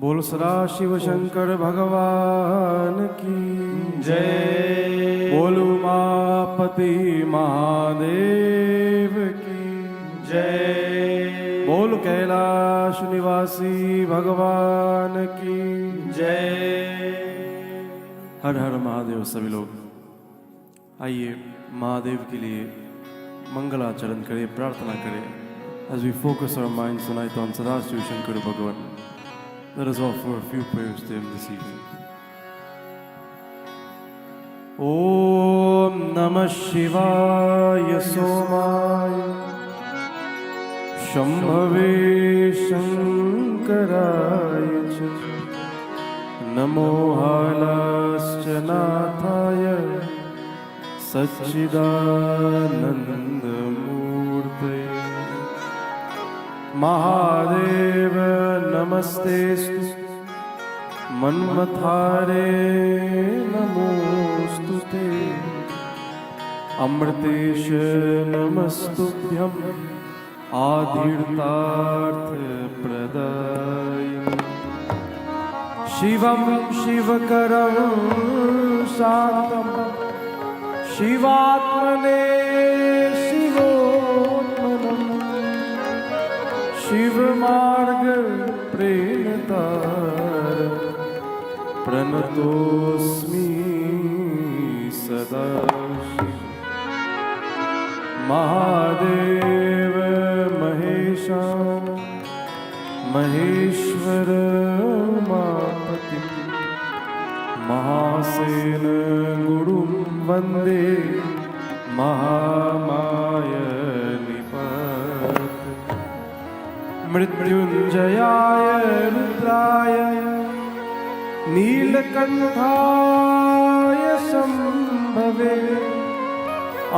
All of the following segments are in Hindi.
बोल सदा शिव शंकर भगवान की जय। बोल उमापति महादेव की जय। बोल कैलाश निवासी भगवान की जय। हर हर महादेव। सभी लोग आइए महादेव के लिए मंगलाचरण करें, प्रार्थना करें। As we focus our minds tonight on Sadashiva Shankara Bhagavan, let us offer a few prayers to him this evening. Om Namah Shivaya Somaya Shambhave Shankaraya Cha Namo Halascha Nathaya Satchidananda Murte Mahadev नमस्तेस्तु मन्मथारे नमोस्तुते अमृतेश नमस्तुभ्यं आधीर्तार्थ प्रदाय शिवं शिवकरं शान्तं शिवात्मने शिवोत्मनम् शिव मार्ग प्रेरतार प्रणतोस्मि सदा महादेव महेशा महेश्वर उमापति महासेन गुरुं वन्दे महामाय मृत्युंजयाय रुद्राय नीलकंठाय शंभवे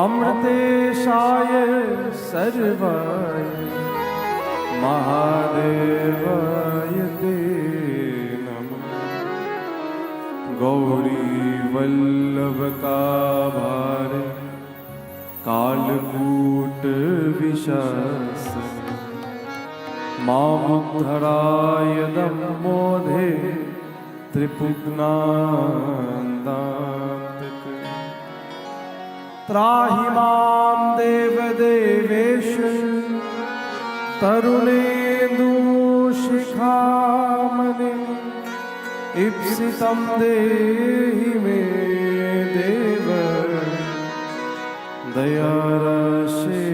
अमृतेशाय सर्वाय महादेवाय ते नमः। गौरी वल्लभ का भार कालकूट विशासन मामुद्धराय दम्मोधे त्रिपुग्नान्तान्तक त्राहि मां देवदेवेश तरुणेन्दुशिखामणि ईप्सितं देहि मे देव दयाराशे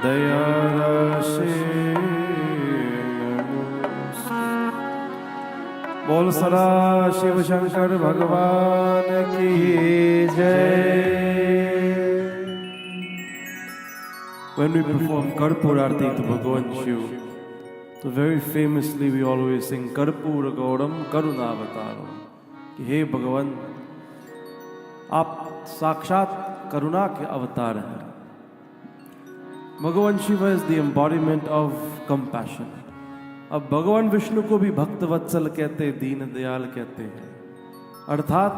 दयाराशे बोल सदा शिव शंकर भगवान की जय। When we perform Karpur Aarti to Bhagavan Shiv, so very famously we always sing Karpura Gauram Karunavataram कि हे भगवान आप साक्षात करुणा के अवतार हैं। भगवान Shiva is the embodiment of compassion. अब भगवान विष्णु को भी भक्त वत्सल कहते, दीन दयाल कहते हैं, अर्थात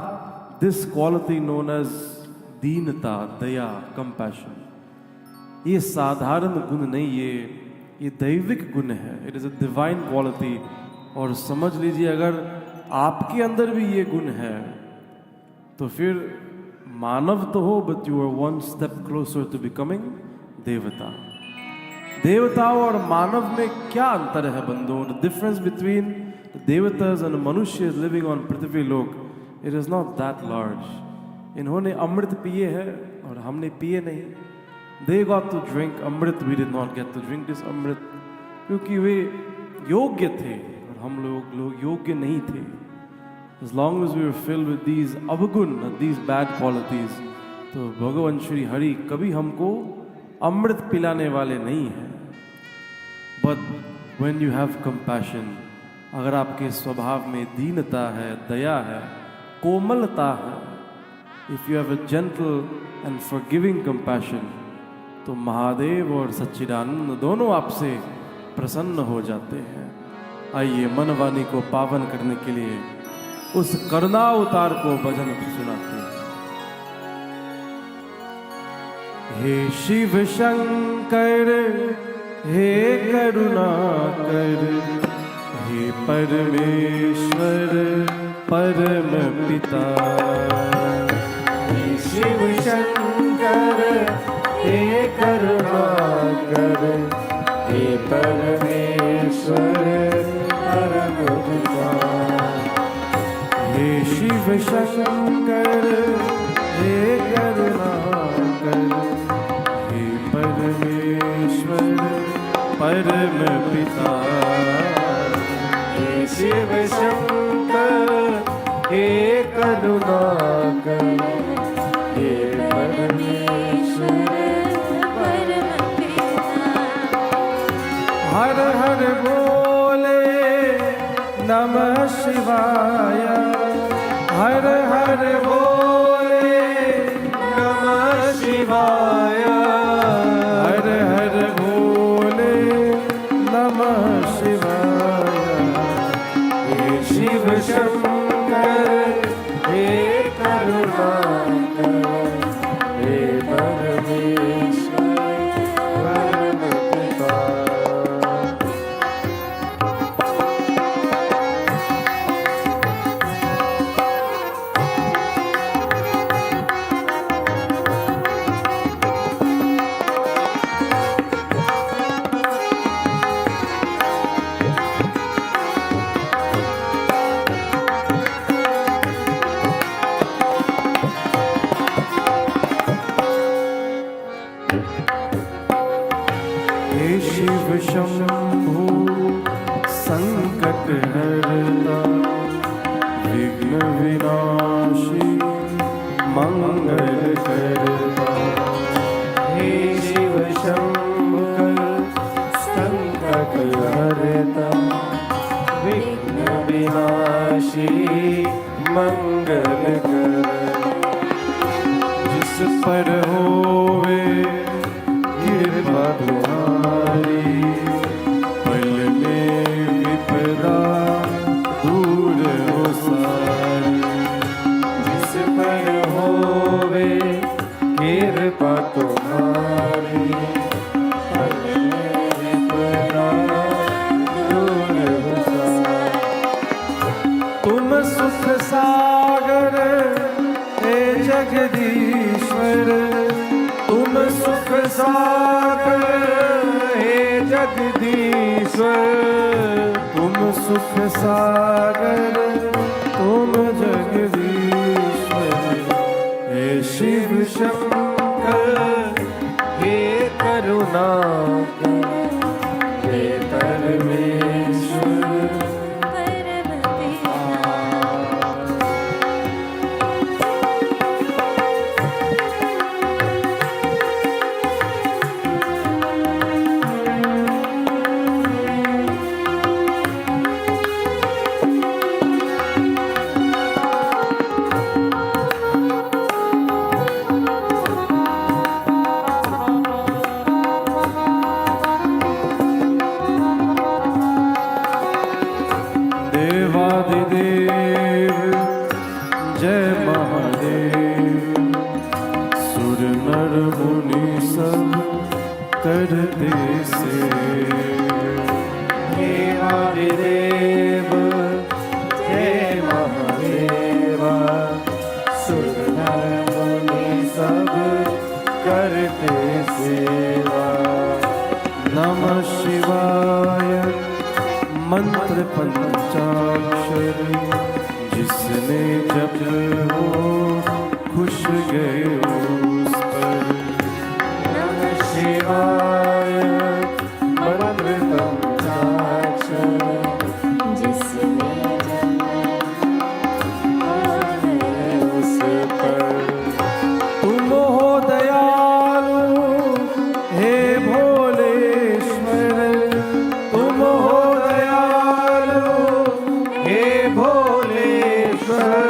दिस क्वालिटी नोन एज दीनता, दया, कंपैशन, ये साधारण गुण नहीं, ये दैविक गुण है। It is a divine quality. और समझ लीजिए अगर आपके अंदर भी ये गुण है तो फिर मानव तो हो, but you are one step closer to becoming devta. देवताओं और मानव में क्या अंतर है बंधुओं? द डिफरेंस बिटवीन देवतास and manushya living on Prithvi lok, it is not that large. इन्होंने अमृत पिए है और हमने पिए नहीं। They got to drink amrit, we did not get to drink this amrit, क्योंकि वे योग्य थे और हम लोग योग्य नहीं थे। As long as we were filled with these अवगुण, these bad qualities, तो भगवान श्री हरि कभी हमको अमृत पिलाने वाले नहीं हैं। But when you have compassion, अगर आपके स्वभाव में दीनता है, दया है, कोमलता है, if you have a gentle and forgiving compassion, तो महादेव और सच्चिदानंद दोनों आपसे प्रसन्न हो जाते हैं। आइए मन वाणी को पावन करने के लिए उस करुणा अवतार को भजन सुनाते हैं। हे शिव शंकर हे करुणाकर, हे परमेश्वर परम पिता। हे शिव शंकर हे करुणाकर, हे परमेश्वर परम पिता। हे शिव शंकर हे करुणाकर, हे परमेश्वर परम पिता। हे शिव शंकर हे करुणाकर, हे परमेश्वर परम पिता। हर हर बोले नमः शिवाय, हर हर बोले नमः शिवाय, हर हर बोले नमः शिवाय। हे शिव शंकर हे करुणाकर, हे परमेश्वर परम पिता। हे शिव शंभु संकट हरता, विघ्न विनाशी मंगल करता। हे शिव शंकर संकट हरता, विघ्न विनाशी मंगल करता। जिस पर होवे कृपा तुम्हारी, पल में विपदा दूर हो सारी। जिस पर होवे कृपा तुम्हारी, पल में विपदा दूर हो सारी। तुम सुख सागर हे जगदीश्वर, तुम सुख सागर हे जगदीश्वर, तुम सुख सागर तुम जगदीश्वर। हे शिव शंकर हे करुणाकर, हे परमेश्वर परम पिता। देवादिदेव जय महादेव, सुर नर मुनि सब करते सेव। देवादिदेव जय महादेवा, सुर नर मुनि सब करते सेवा। नमः शिवाय मंत्र पंचाक्षर, जिसने जप हो खुश गए उस पर। नमः शिवाय मंत्र पंचाक्षर, जिसने उस पर। तुम हो दयालु हे भोलेश्वर, तुम हो दयालु हे भोलेश्वर,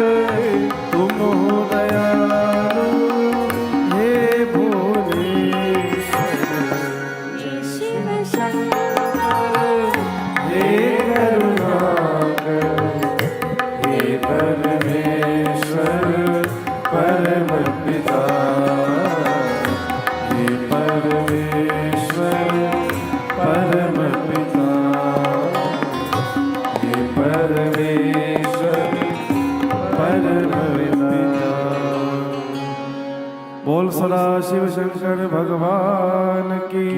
सदा शिव शंकर भगवान की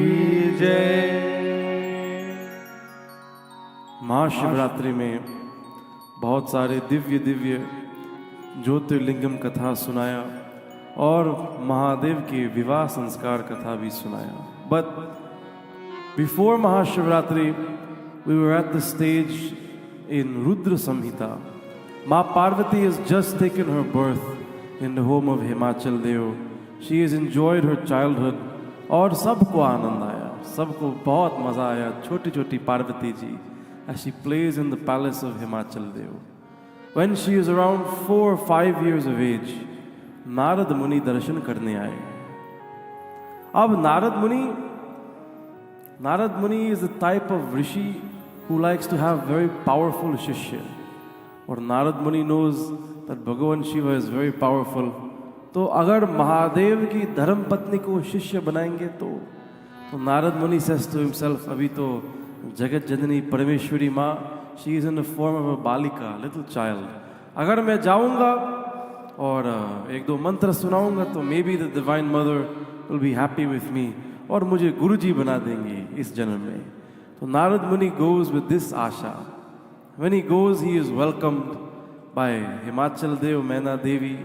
जय। महाशिवरात्रि में बहुत सारे दिव्य दिव्य ज्योतिर्लिंगम कथा सुनाया और महादेव के विवाह संस्कार कथा भी सुनाया। But before Mahashivratri we were at the stage in Rudra Samhita. Ma Parvati has just taken her birth in the home of Himachal Dev. She has enjoyed her childhood और सबको आनंद आया, सबको बहुत मजा आया। छोटी छोटी Parvati ji as she plays in the palace of Himachal Dev. When she is around 4 or 5 years of age, Narad मुनि दर्शन करने आए। अब नारद मुनि is the type of rishi who likes to have very powerful shishya. और नारद मुनि knows that भगवान शिव is very powerful. तो अगर महादेव की धर्म पत्नी को शिष्य बनाएंगे तो नारद मुनि says to himself, अभी तो जगत जननी परमेश्वरी माँ, she is in the form of a बालिका, little child. अगर मैं जाऊंगा और एक दो मंत्र सुनाऊंगा तो may be the divine mother will be happy with me और मुझे गुरुजी बना देंगे इस जन्म में। तो नारद मुनि goes with this Asha. When he goes, he is welcomed by Himachal देव मैना देवी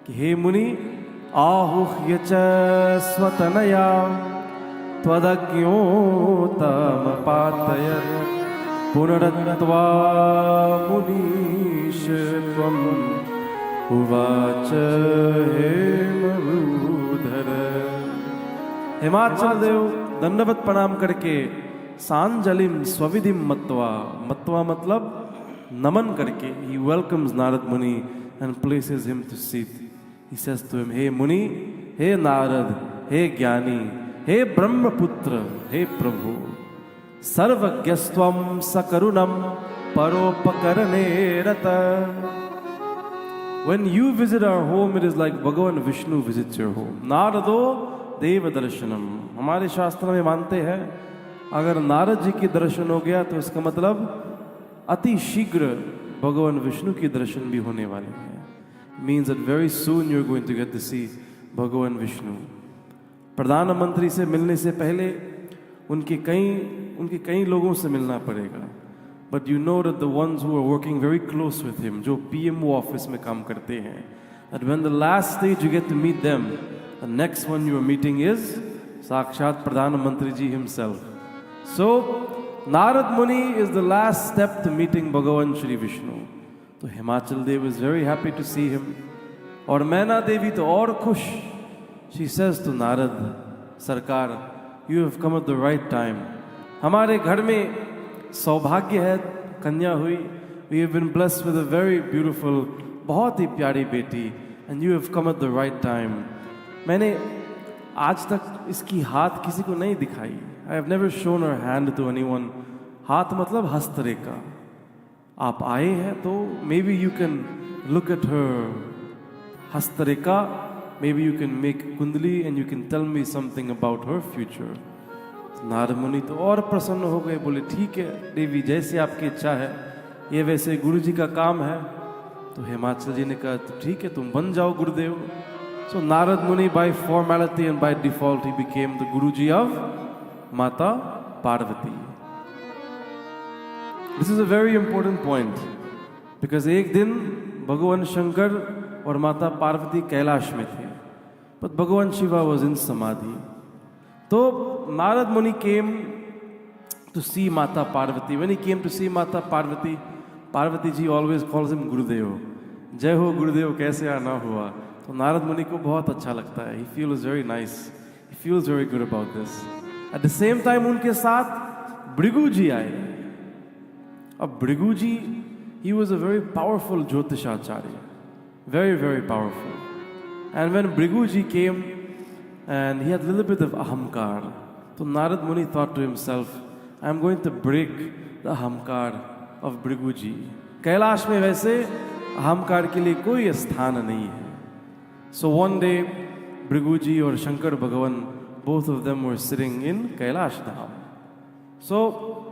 कि हे मुनि आहुह्य च स्वतनया त्वदज्ञोतमपातयत् पुनरत्वा मुनीश त्वम् उवाच हेमरूधर। हिमाचल देव दंडवत प्रणाम करके सांजलिम स्वविधिम मत्वा, मत्वा मतलब नमन करके, he welcomes Narad Muni and places him to sit. He says to him, हे मुनि, हे नारद, हे ज्ञानी, हे ब्रह्मपुत्र, हे प्रभु, सर्वज्ञस्त्वं सकरुणं परोपकरणे रता। When you visit our home, it is like Bhagavan Vishnu visits your home. नारदो देव दर्शनम। हमारे शास्त्र में मानते हैं अगर नारद जी की दर्शन हो गया तो इसका मतलब अति शीघ्र भगवान विष्णु की दर्शन भी होने वाले हैं। Means that very soon you're going to get to see भगवान विष्णु। प्रधानमंत्री से मिलने से पहले उनके कई लोगों से मिलना पड़ेगा। But you know that the ones who are working very close with him, जो PMO ऑफिस में काम करते हैं, that when the last stage you get to meet them, the next one you are meeting is साक्षात प्रधानमंत्री जी himself. So Narad Muni is the last step to meeting Bhagavan Shri Vishnu. तो हिमाचल देव is very happy to see him. और मैना देवी तो और खुश। She says to Narad, सरकार, you have come at the right time. हमारे घर में सौभाग्य है, कन्या हुई। We have been blessed with a very beautiful, बहुत ही प्यारी बेटी, and you have come at the right time. मैंने आज तक इसकी हाथ किसी को नहीं दिखाई। I have never shown her hand to anyone. हाथ मतलब हस्तरेखा। आप आए हैं तो maybe you can look at her हस्तरेखा, maybe you can make कुंडली and you can tell me something about her future. Narad मुनि तो और प्रसन्न हो गए, बोले ठीक है देवी, जैसे आपकी इच्छा है, ये वैसे गुरु जी का काम है। तो हिमाचल जी ने कहा तो ठीक है, तुम बन जाओ गुरुदेव। So Narad Muni by formality and by default he became the Guruji of Mata Parvati. This is a very important point because एक दिन भगवान शंकर और माता पार्वती कैलाश में थे, but भगवान शिवा was in samadhi. तो Narad Muni came to see Mata Parvati. When he came to see Mata Parvati, Parvati ji always calls him Gurudev. जय हो गुरुदेव, कैसे आना हुआ। तो नारद मुनि को बहुत अच्छा लगता है। He feels very nice. He feels very good about this. At the same time उनके साथ भृगु जी आए। अब भृगु जी, he was a very powerful Jyotisharya, very very powerful. And when Bhrigu ji came and he had a little bit of ahamkar, so Narad Muni thought to himself, I am going to break the ahamkar of Bhrigu ji. Kailash में वैसे अहंकार के लिए कोई स्थान नहीं है। So one day Bhrigu ji और शंकर भगवान, both of them were sitting in Kailash Dham. So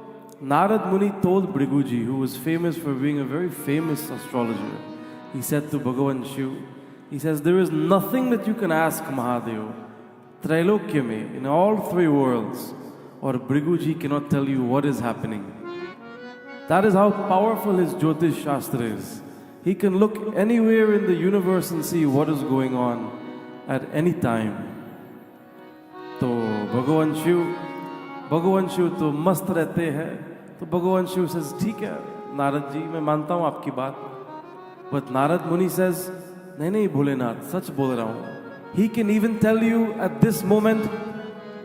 Narad Muni told Bhrigu ji, who was famous for being a very famous astrologer, he said to Bhagavan Shiv He says, there is nothing that you can ask Mahadev, Trailokya mein, in all three worlds, or Briguji cannot tell you what is happening. That is how powerful his Jyotish Shastra is. He can look anywhere in the universe and see what is going on at any time. तो भगवान शिव तो मस्त रहते हैं. तो भगवान शिव says, ठीक है नारद जी, मैं मानता हूँ आपकी बात. But Narad Muni says, नहीं भोलेनाथ, सच बोल रहा हूँ. He can even tell you at this moment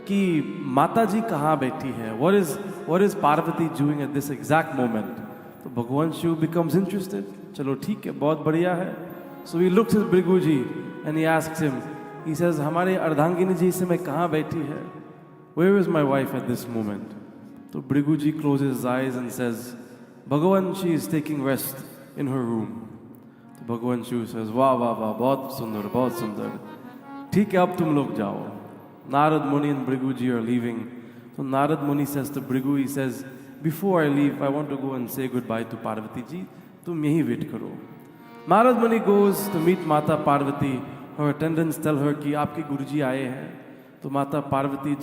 कि माता जी कहाँ बैठी है. What is Parvati doing at this exact moment? तो भगवान शिव becomes interested. चलो ठीक है, बहुत बढ़िया है. So he looks at Bhrigu ji and he asks him, he says, हमारे अर्धांगिनी जी इस समय कहाँ बैठी है? Where is my wife at this moment? तो Bhrigu ji closes his eyes and says, Bhagavan, she is taking rest in her room. तो भगवान शिव says, वाह वाह वाह, बहुत सुंदर बहुत सुंदर. ठीक है, अब तुम लोग जाओ. Narad Muni and Bhrigu ji are leaving. So Narad Muni says to Bhrigu, he says, before I leave, I want to go and say goodbye to Parvati ji. तुम यहीं wait करो. Narad Muni goes to meet Mata Parvati. Her attendants tell her कि आपके गुरुजी आए हैं. तो माता पार्वती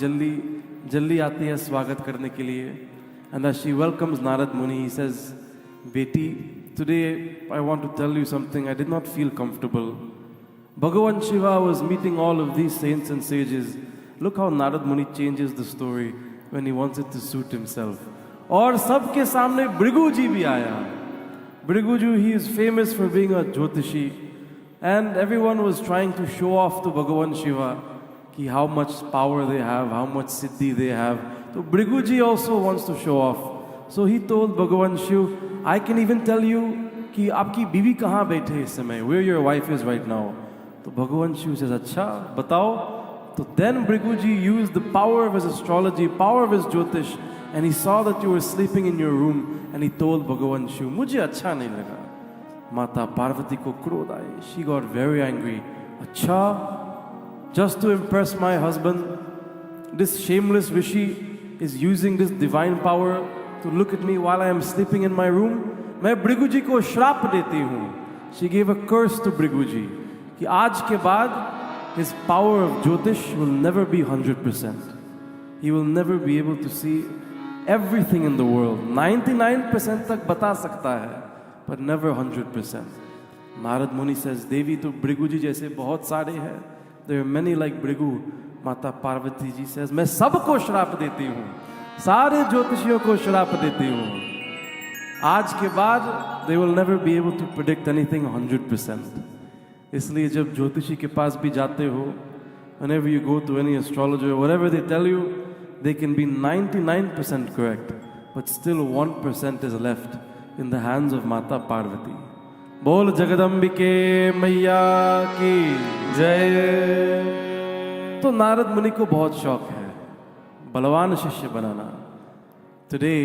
जल्दी आती है स्वागत करने के लिए. And as she welcomes Narad Muni, he says, बेटी, today I want to tell you something. I did not feel comfortable. Bhagavan Shiva was meeting all of these saints and sages. Look how Narad Muni changes the story when he wants it to suit himself. और सबके सामने Bhrigu ji भी आया. Bhrigu ji, he is famous for being a Jyotishi. And everyone was trying to show off to Bhagavan Shiva ki how much power they have, how much siddhi they have. So Bhrigu ji also wants to show off. So he told Bhagavan Shiva, I can even tell you कि आपकी बीवी कहाँ बैठे इस समय, where your wife is right now. तो भगवान शिव says, अच्छा बताओ. तो then Bhrigu ji used the power of his astrology, power of his Jyotish, and he saw that you were sleeping in your room, and he told Bhagavan Shiv, मुझे अच्छा नहीं लगा. माता पार्वती को क्रोध आए. She got very angry. अच्छा, just to impress my husband, this shameless rishi is using this divine power to look at me while I am sleeping in my room. मैं Bhrigu ji को श्राप देती हूँ. She gave a curse to Bhrigu ji कि आज के बाद his power of Jyotish will never be 100%. He will never be able to see everything in the world. 99% तक बता सकता है, but never 100%. Narad Muni says, Devi, to Bhrigu ji जैसे बहुत सारे हैं. There are many like Bhrigu. माता पार्वती जी says, मैं सबको श्राप देती हूँ, सारे ज्योतिषियों को श्राप देती हूँ. आज के बाद they will never be able to predict anything 100%. इसलिए जब ज्योतिषी के पास भी जाते हो, whenever you go to any astrologer, whatever they tell you, they can be 99% correct, but still 1% is left in the hands of Mata Parvati. बोल जगदम्बिके मैया की जय. तो नारद मुनि को बहुत शौक है बलवान शिष्य बनाना. Today,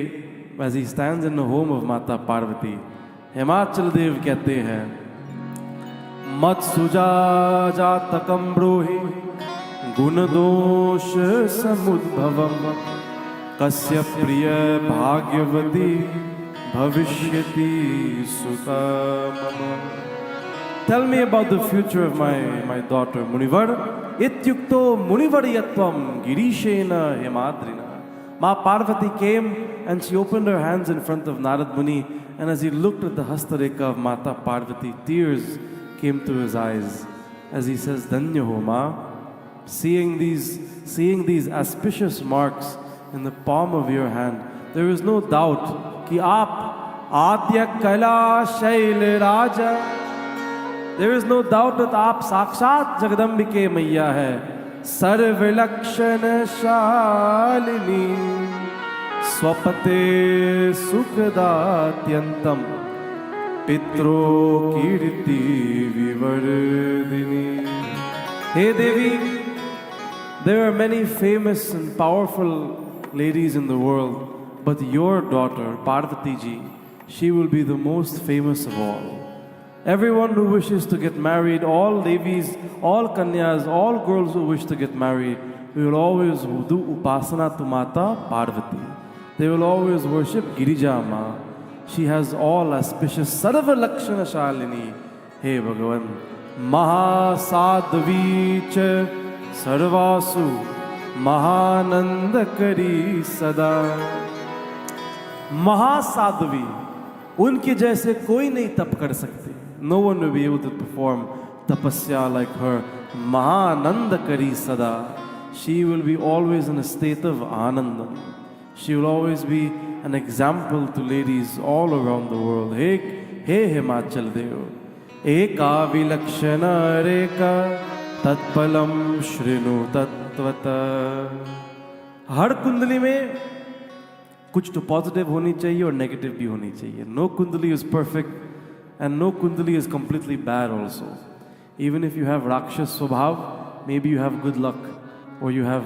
as he stands in the home of Mata Parvati, Himachal देव कहते हैं, मत सुजा जातकम ब्रूहि गुण दोष समुद्भवम कस्य प्रिय भाग्यवती भविष्यति सुता मम. Tell me about the future of my daughter Munivar. Ityukto Munivariyatvam Girishena Himadrina. Ma Parvati came and she opened her hands in front of Narad Muni, and as he looked at the Hastareka of Mata Parvati, tears came to his eyes as he says, Dhanya ho Ma, seeing these auspicious marks in the palm of your hand, there is no doubt कि आप आद्य कला शैल राजा. There is no doubt that आप साक्षात जगदम्बिके मैया है. सर्वलक्षण शालिनी स्वपते सुखदात्यंतम पित्रो कीर्ति विवर्धिनी. Hey Devi, there are many famous and powerful ladies in the world, but your daughter, Parvati ji, she will be the most famous of all. Everyone who wishes to get married, all Devis, all Kanyas, all girls who wish to get married, we will always do Upasana to Mata Parvati. They will always worship Girija Ma. She has all auspicious Sarva Lakshana Shalini. Hey Bhagavan, महासाध्वी च सर्वासु महानंद करी सदा। महासाध्वी, उनके जैसे कोई नहीं तप कर सकते। No one will be able to perform tapasya like her. महानंद करी सदा, she will be always in a state of anand. She will always be an example to ladies all around the world. हे हिमाचल देव, एका विलक्षण रेका तत्पलम श्रृणु तत्वत। हर कुंडली में कुछ तो पॉजिटिव होनी चाहिए और नेगेटिव भी होनी चाहिए। नो कुंडली इज परफेक्ट एंड नो कुंडली is completely bad also. Even if you have राक्षस स्वभाव, may be you have good luck, और यू हैव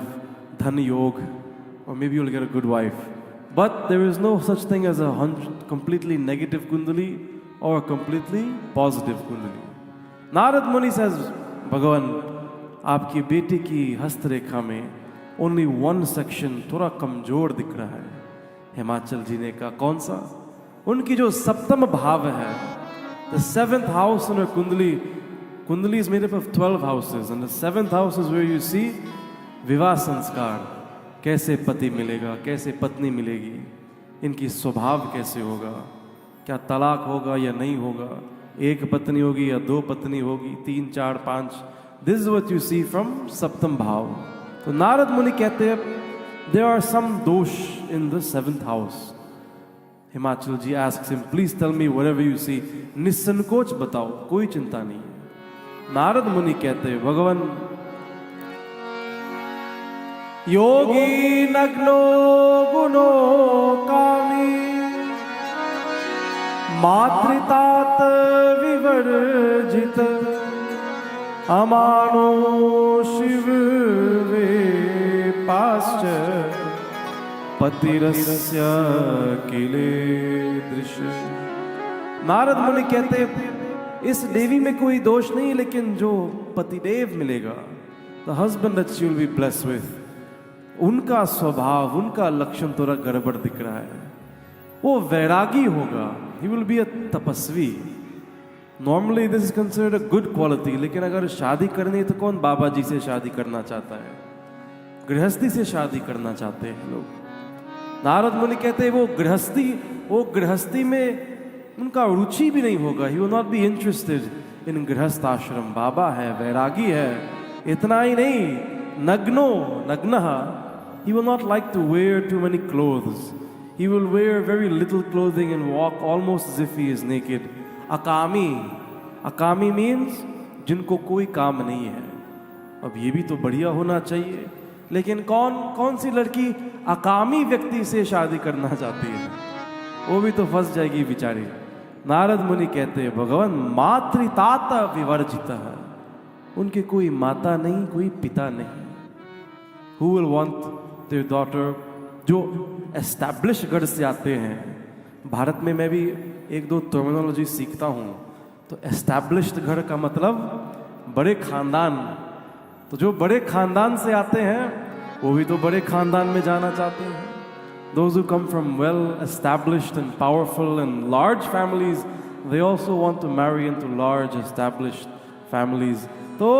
धन योग, और may be you will get a good wife. But there is no such thing as a completely negative kundali or a completely positive kundali. Narad Muni says, भगवान, आपकी बेटी की हस्तरेखा में only one section थोड़ा कमजोर दिख रहा है। हिमाचल जी ने कहा, कौन सा? उनकी जो सप्तम भाव है, the seventh house in her kundali is made up of 12 houses, and the seventh house is where you see विवाह संस्कार। कैसे पति मिलेगा, कैसे पत्नी मिलेगी, इनकी स्वभाव कैसे होगा, क्या तलाक होगा या नहीं होगा, एक पत्नी होगी या दो पत्नी होगी, 3, 4, 5। This is what you see from सप्तम भाव। तो नारद मुनि कहते हैं there are some dosh in the 7th house. Himachal ji asks him, please tell me whatever you see, निसंकोच बताओ, कोई चिंता नहीं है। नारद मुनि कहते हैं, भगवान, योगी नग्नो गुणो कामी मातृतात विवर्जित अमानो शिव वे पाश्च पतिरस्य किले दृश्य। नारद मुनि कहते, इस देवी में कोई दोष नहीं, लेकिन जो पतिदेव मिलेगा, the husband that she will be blessed with, उनका स्वभाव, उनका लक्षण थोड़ा गड़बड़ दिख रहा है। वो वैरागी होगा, ही विल बी अ तपस्वी। Normally this is considered a good quality, लेकिन अगर शादी करनी है तो कौन बाबा जी से शादी करना चाहता है? गृहस्थी से शादी करना चाहते हैं लोग। नारद मुनि कहते हैं वो गृहस्थी में उनका रुचि भी नहीं होगा। He will not be interested in गृहस्थ आश्रम। बाबा है, वैरागी है। इतना ही नहीं, नग्नः, he will not like to wear too many clothes. He will wear very little clothing and walk almost as if he is naked. Akami means जिनको कोई काम नहीं है। अब ये भी तो बढ़िया होना चाहिए, लेकिन कौन सी लड़की अकामी व्यक्ति से शादी करना चाहती है? वो भी तो फंस जाएगी बेचारी। नारद मुनि कहते हैं, भगवान, मातृतात विवर्जिता, उनके कोई माता नहीं, कोई पिता नहीं। Who will want their daughter, जो एस्टैब्लिश घर से आते हैं। भारत में मैं भी 1-2 टर्मिनोलॉजी सीखता हूँ। तो एस्टैब्लिश्ड घर का मतलब बड़े खानदान। तो जो बड़े खानदान से आते हैं वो भी तो बड़े खानदान में जाना चाहते हैं। Those who come from well established and powerful and large families, they also want to marry into large established families. तो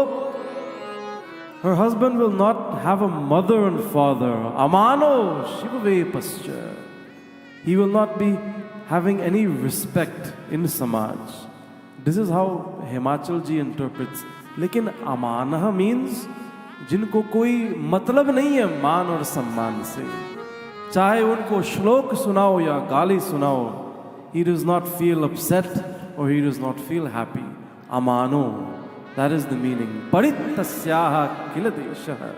her husband will not have a mother and father. Amano Shivave Pascha. He will not be having any respect in Samaj. This is how Himachal ji interprets. लेकिन अमानह means जिनको कोई मतलब नहीं है मान और सम्मान से, चाहे उनको श्लोक सुनाओ या गाली सुनाओ, he does not feel upset or he does not feel happy. Amano. That is the meaning. Parittasyaha kila deshaha.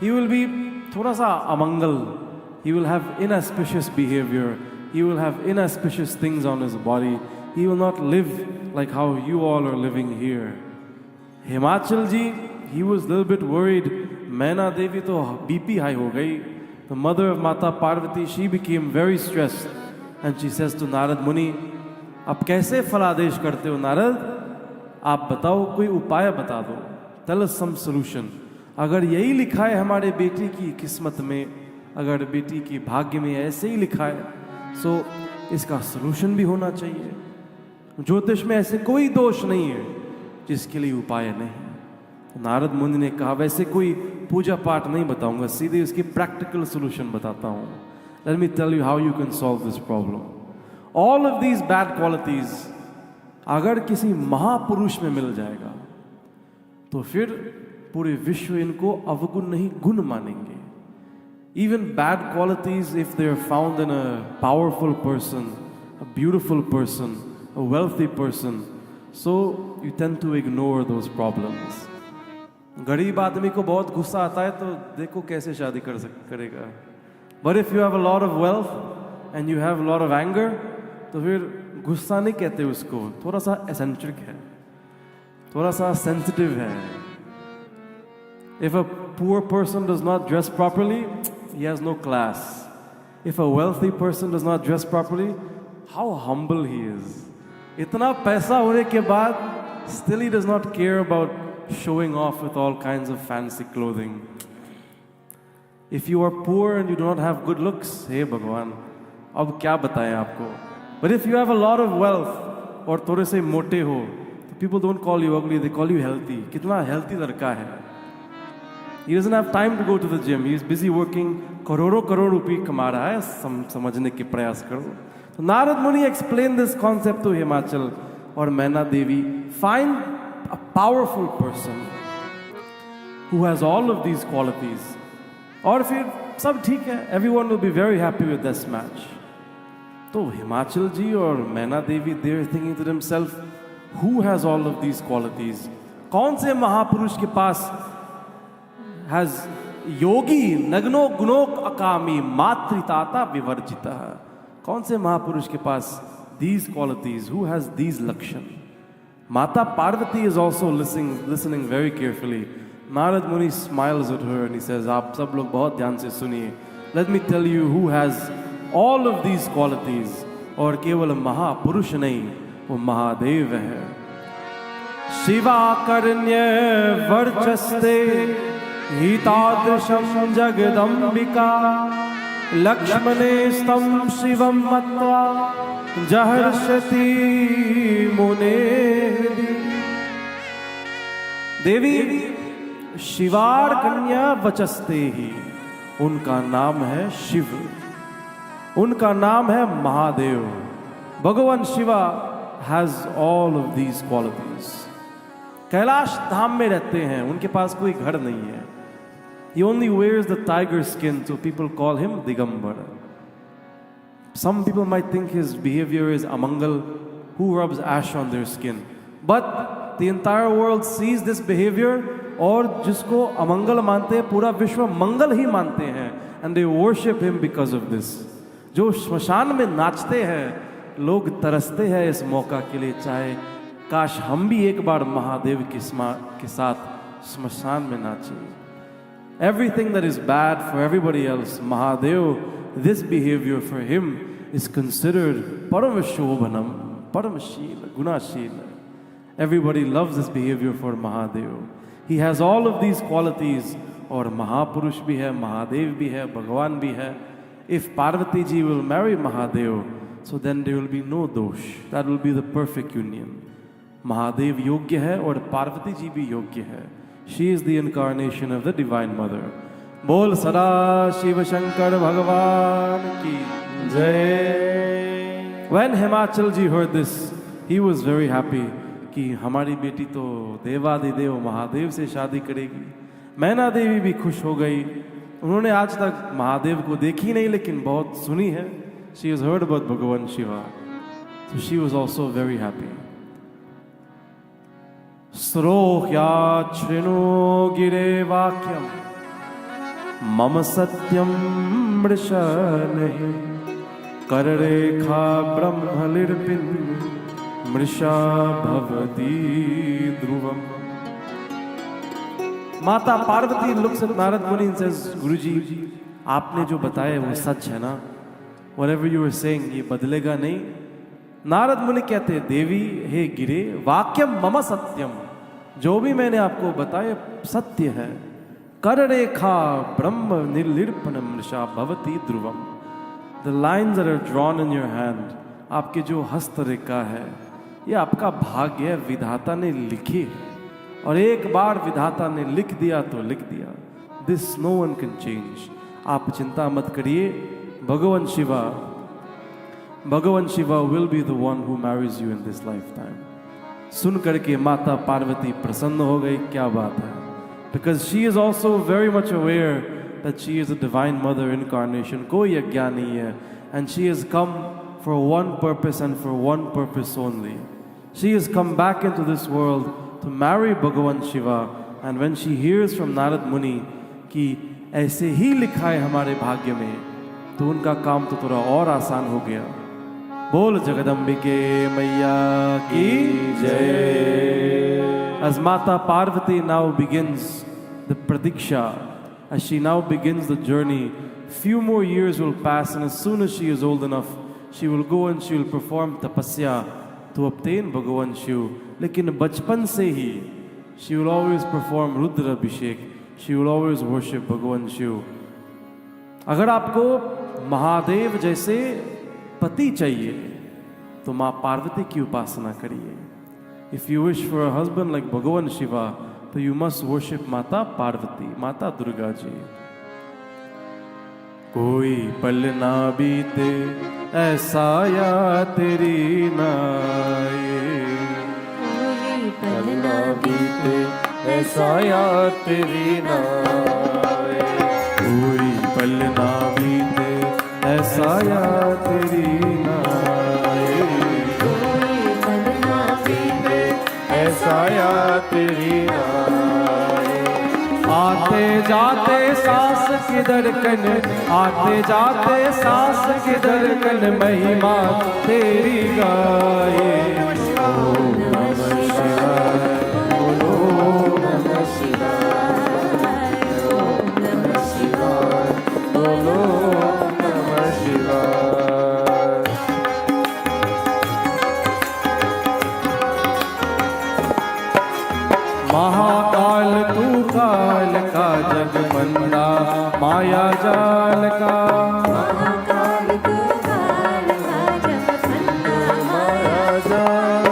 He will be थोड़ा सा अमंगल. He will have inauspicious behavior. He will have inauspicious things on his body. He will not live like how you all are living here. Himachal ji, he was a little bit worried. Maina Devi to BP high ho gayi. The mother of Mata Parvati, she became very stressed. And she says to Narad Muni, आप कैसे फलादेश करते हो नारद? आप बताओ, कोई उपाय बता दो। Tell us some solution. अगर यही लिखा है हमारे बेटी की किस्मत में, अगर बेटी की भाग्य में ऐसे ही लिखा है, सो इसका सलूशन भी होना चाहिए। ज्योतिष में ऐसे कोई दोष नहीं है। जिसके लिए उपाय नहीं। नारद मुनि ने कहा वैसे कोई पूजा पाठ नहीं बताऊंगा, सीधे इसकी प्रैक्टिकल सोल्यूशन बताता हूँ। Let me tell you how you can solve this problem. All of these bad qualities अगर किसी महापुरुष में मिल जाएगा तो फिर पूरे विश्व इनको अवगुण नहीं गुण मानेंगे। Even bad qualities, if they are found in a powerful person, a beautiful person, a wealthy person, so you tend to ignore those problems. गरीब आदमी को बहुत गुस्सा आता है तो देखो कैसे शादी करेगा। But if you have a lot of wealth and you have a lot of anger, तो फिर गुस्सा नहीं कहते उसको, थोड़ा सा एसेंट्रिक है, थोड़ा सा सेंसिटिव है। If a poor person does not dress properly, he has no class. If a wealthy person does not dress properly, how humble he is. इतना पैसा होने के बाद still he does not care about showing off with all kinds of fancy clothing. If you are poor and you do not have good looks, हे भगवान अब क्या बताएं आपको। But if you have a lot of wealth और थोड़े से मोटे हो तो people don't call you ugly, they call you healthy. कितना healthy लड़का है। He doesn't have time to go to the gym. He is busy working. करोड़ों रुपए कमा रहा है। समझने के प्रयास करो। तो नारद मुनि explain this concept to Himachal और मैना देवी। Find a powerful person who has all of these qualities. और फिर सब ठीक है। Everyone will be very happy with this match. तो हिमाचल जी और मैना देवी they are thinking to themselves, who has all of these qualities? कौन से महापुरुष के पास has योगी नग्नो गुणोक अकामी मातृताता विवर्जिता। कौन से महापुरुष के पास these qualities, who has these लक्षण? माता Parvati is also listening very carefully. Narad मुनि smiles at her and he says, आप सब लोग बहुत ध्यान से सुनिए। Let me tell you who has all of these qualities. और केवल महापुरुष नहीं, वो महादेव है। शिवाकर्ण्य वर्चस्ते हितादृशं जगदम्बिका लक्ष्मणे स्तं शिवं मत्वा जहर्षति मुने। देवी शिवार कन्या वचस्ते ही, उनका नाम है शिव, उनका नाम है Mahadev. Bhagwan Shiva has all of these qualities. Kailash Dham में रहते हैं, उनके पास कोई घर नहीं है। He only wears the tiger skin, so people call him Digambara. Some people might think his behavior is amangal, who rubs ash on their skin. But the entire world sees this behavior, और जिसको अमंगल मानते हैं पूरा विश्व मंगल ही मानते हैं, and they worship him because of this. जो श्मशान में नाचते हैं, लोग तरसते हैं इस मौका के लिए, चाहे काश हम भी एक बार महादेव के साथ श्मशान में नाचें। Everything that is bad for everybody else, Mahadev, this behavior for him is considered Paramashobhanam, Paramashila, Gunashila. Everybody loves this behavior for Mahadev. He has all of these qualities, और महापुरुष भी है, महादेव भी है, भगवान भी है। If Parvati ji will marry Mahadev, so then there will be no dosh. That will be the perfect union. Mahadev योग्य है और पार्वती जी भी योग्य है। She is the incarnation of the Divine Mother. बोल सदा शिव शंकर भगवान की जय। When Himachal ji heard this, he was very happy कि हमारी बेटी तो देवादिदेव महादेव से शादी करेगी। मैना देवी भी खुश हो गई। उन्होंने आज तक महादेव को देखी नहीं, लेकिन बहुत सुनी है। She has heard about Bhagavan Shiva, so she was also very happy. श्रोह्या शृणु गिरे वाक्यम मम सत्यम मृषा कररेखा ब्रह्मलिर्पिन मृषा भवती ध्रुवम। माता Parvati looks at Narad Muni and says, गुरुजी आपने जो बताया वो सच है ना? Whatever you were saying ये बदलेगा नहीं? नारद मुनि कहते हैं, देवी हे गिरे वाक्यम मम सत्यम, जो भी मैंने आपको बताया सत्य है। कर रेखा ब्रह्म निर्लिप्न मृषा भवती ध्रुवम। The lines that are drawn in your hand, आपके जो हस्त रेखा है ये आपका भाग्य है, विधाता ने लिखी, और एक बार विधाता ने लिख दिया तो लिख दिया। This no one can change. आप चिंता मत करिए, Bhagwan Shiva will be the one who marries you in this lifetime. सुन करके माता पार्वती प्रसन्न हो गई, क्या बात है, because she is also very much aware that she is a divine mother incarnation, कोई अज्ञान नहीं है, and she is come for one purpose and for one purpose only. She has come back into this world to marry Bhagavan Shiva, and when she hears from Narad Muni कि ऐसे ही लिखा है हमारे भाग्य में, तो उनका काम तो थोड़ा और आसान हो गया। बोल जगदम्बिके मैया की जय। As Mata Parvati now begins the pratiksha, as she now begins the journey, few more years will pass, and as soon as she is old enough, she will go and she will perform tapasya to obtain Bhagavan Shiv. लेकिन बचपन से ही she will always perform Rudra Abhishek, she will always worship Bhagavan Shiv. अगर आपको महादेव जैसे पति चाहिए तो माँ पार्वती की उपासना करिए। If you wish for a husband like Bhagavan Shiva, तो you must worship माता पार्वती, माता दुर्गा जी। कोई पल ना बीते ऐसा या तेरी नाए, कोई पल ना बीते ऐसा याद तेरी नाए, कोई पल ना बीते ऐसा या तेरी नाए, कोई पल ना बीते ऐसा याद तेरी नाए। आते जाते सांस की धड़कन, आते जाते सांस की धड़कन, महिमा तेरी गाए। ओम नमः शिवाय, ओम नमः शिवाय, ओम नमः शिवाय, बोलो ओम नमः शिवाय। महाकाल तू काल का जग बंदा, माया जाल का, महाकाल तू काल का जग बंदा, माया जाल।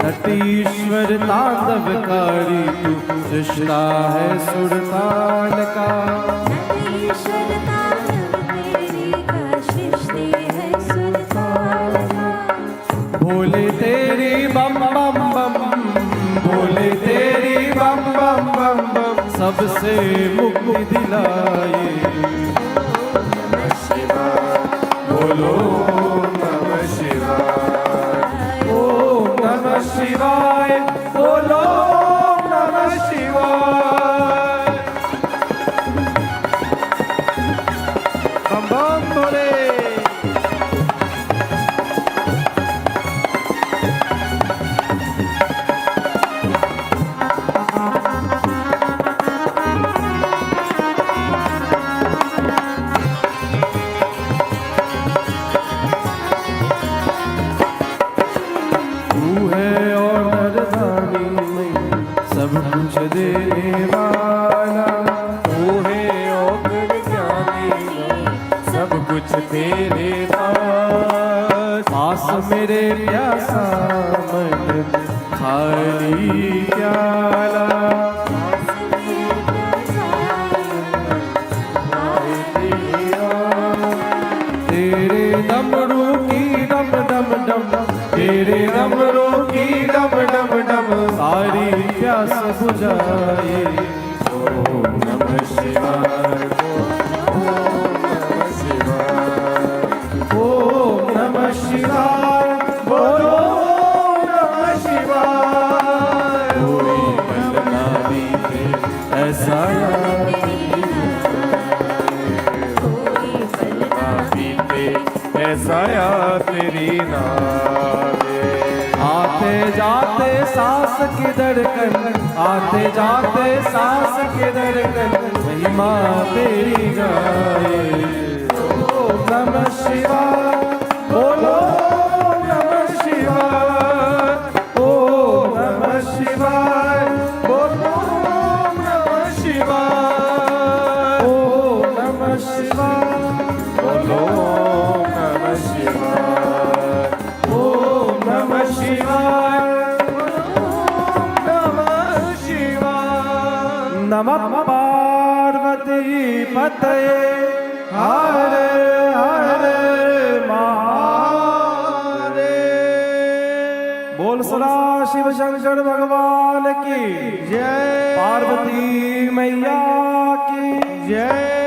नटीश्वर तांडवकारी तू, सृष्टा है सुरताल का, नटीश्वर तांडव तेरी का, सृष्टि है सुरताल का। भोले तेरी बम बम बम, भोले तेरी बम बम बम बम, सबसे मुक्ति दिलाए। नमः शिवाय, बोलो ओम नमः शिवाय, ओम नमः शिवाय, बोलो ओम नमः शिवाय। बम बम भोले। तू है और मर्दानी में सब कुछ देने वाला, तू है और ज्ञानी, सब कुछ तेरे पास। पास मेरे प्यासा मन खाली प्याला, तेरे डमरू की डम डम डम, तेरे डमरू की डम डम डम, सारी प्यास बुझाए। ओम नमः शिवाय, ओम नमः शिवाय, ओम नमः शिवाय, बोलो ओम नमः शिवाय। कोई पल ना बीते ऐसा बीते ऐसा याद तेरी नावे। आते जाते सांस की धड़कन, आते जाते सांस की धड़कन, महिमा तेरी गाए। ओम नमः शिवाय, बोलो ओम नमः शिवाय, ओम नमः शिवाय, बोलो ओम नमः शिवाय, ओम नमः शिवाय, बोलो ओम नमः शिवाय, ओम नमः शिवाय। नमः पार्वती पतये हरे हरे महादेव। बोल सदा शिव शंकर भगवान की जय पार्वती मैया की जय।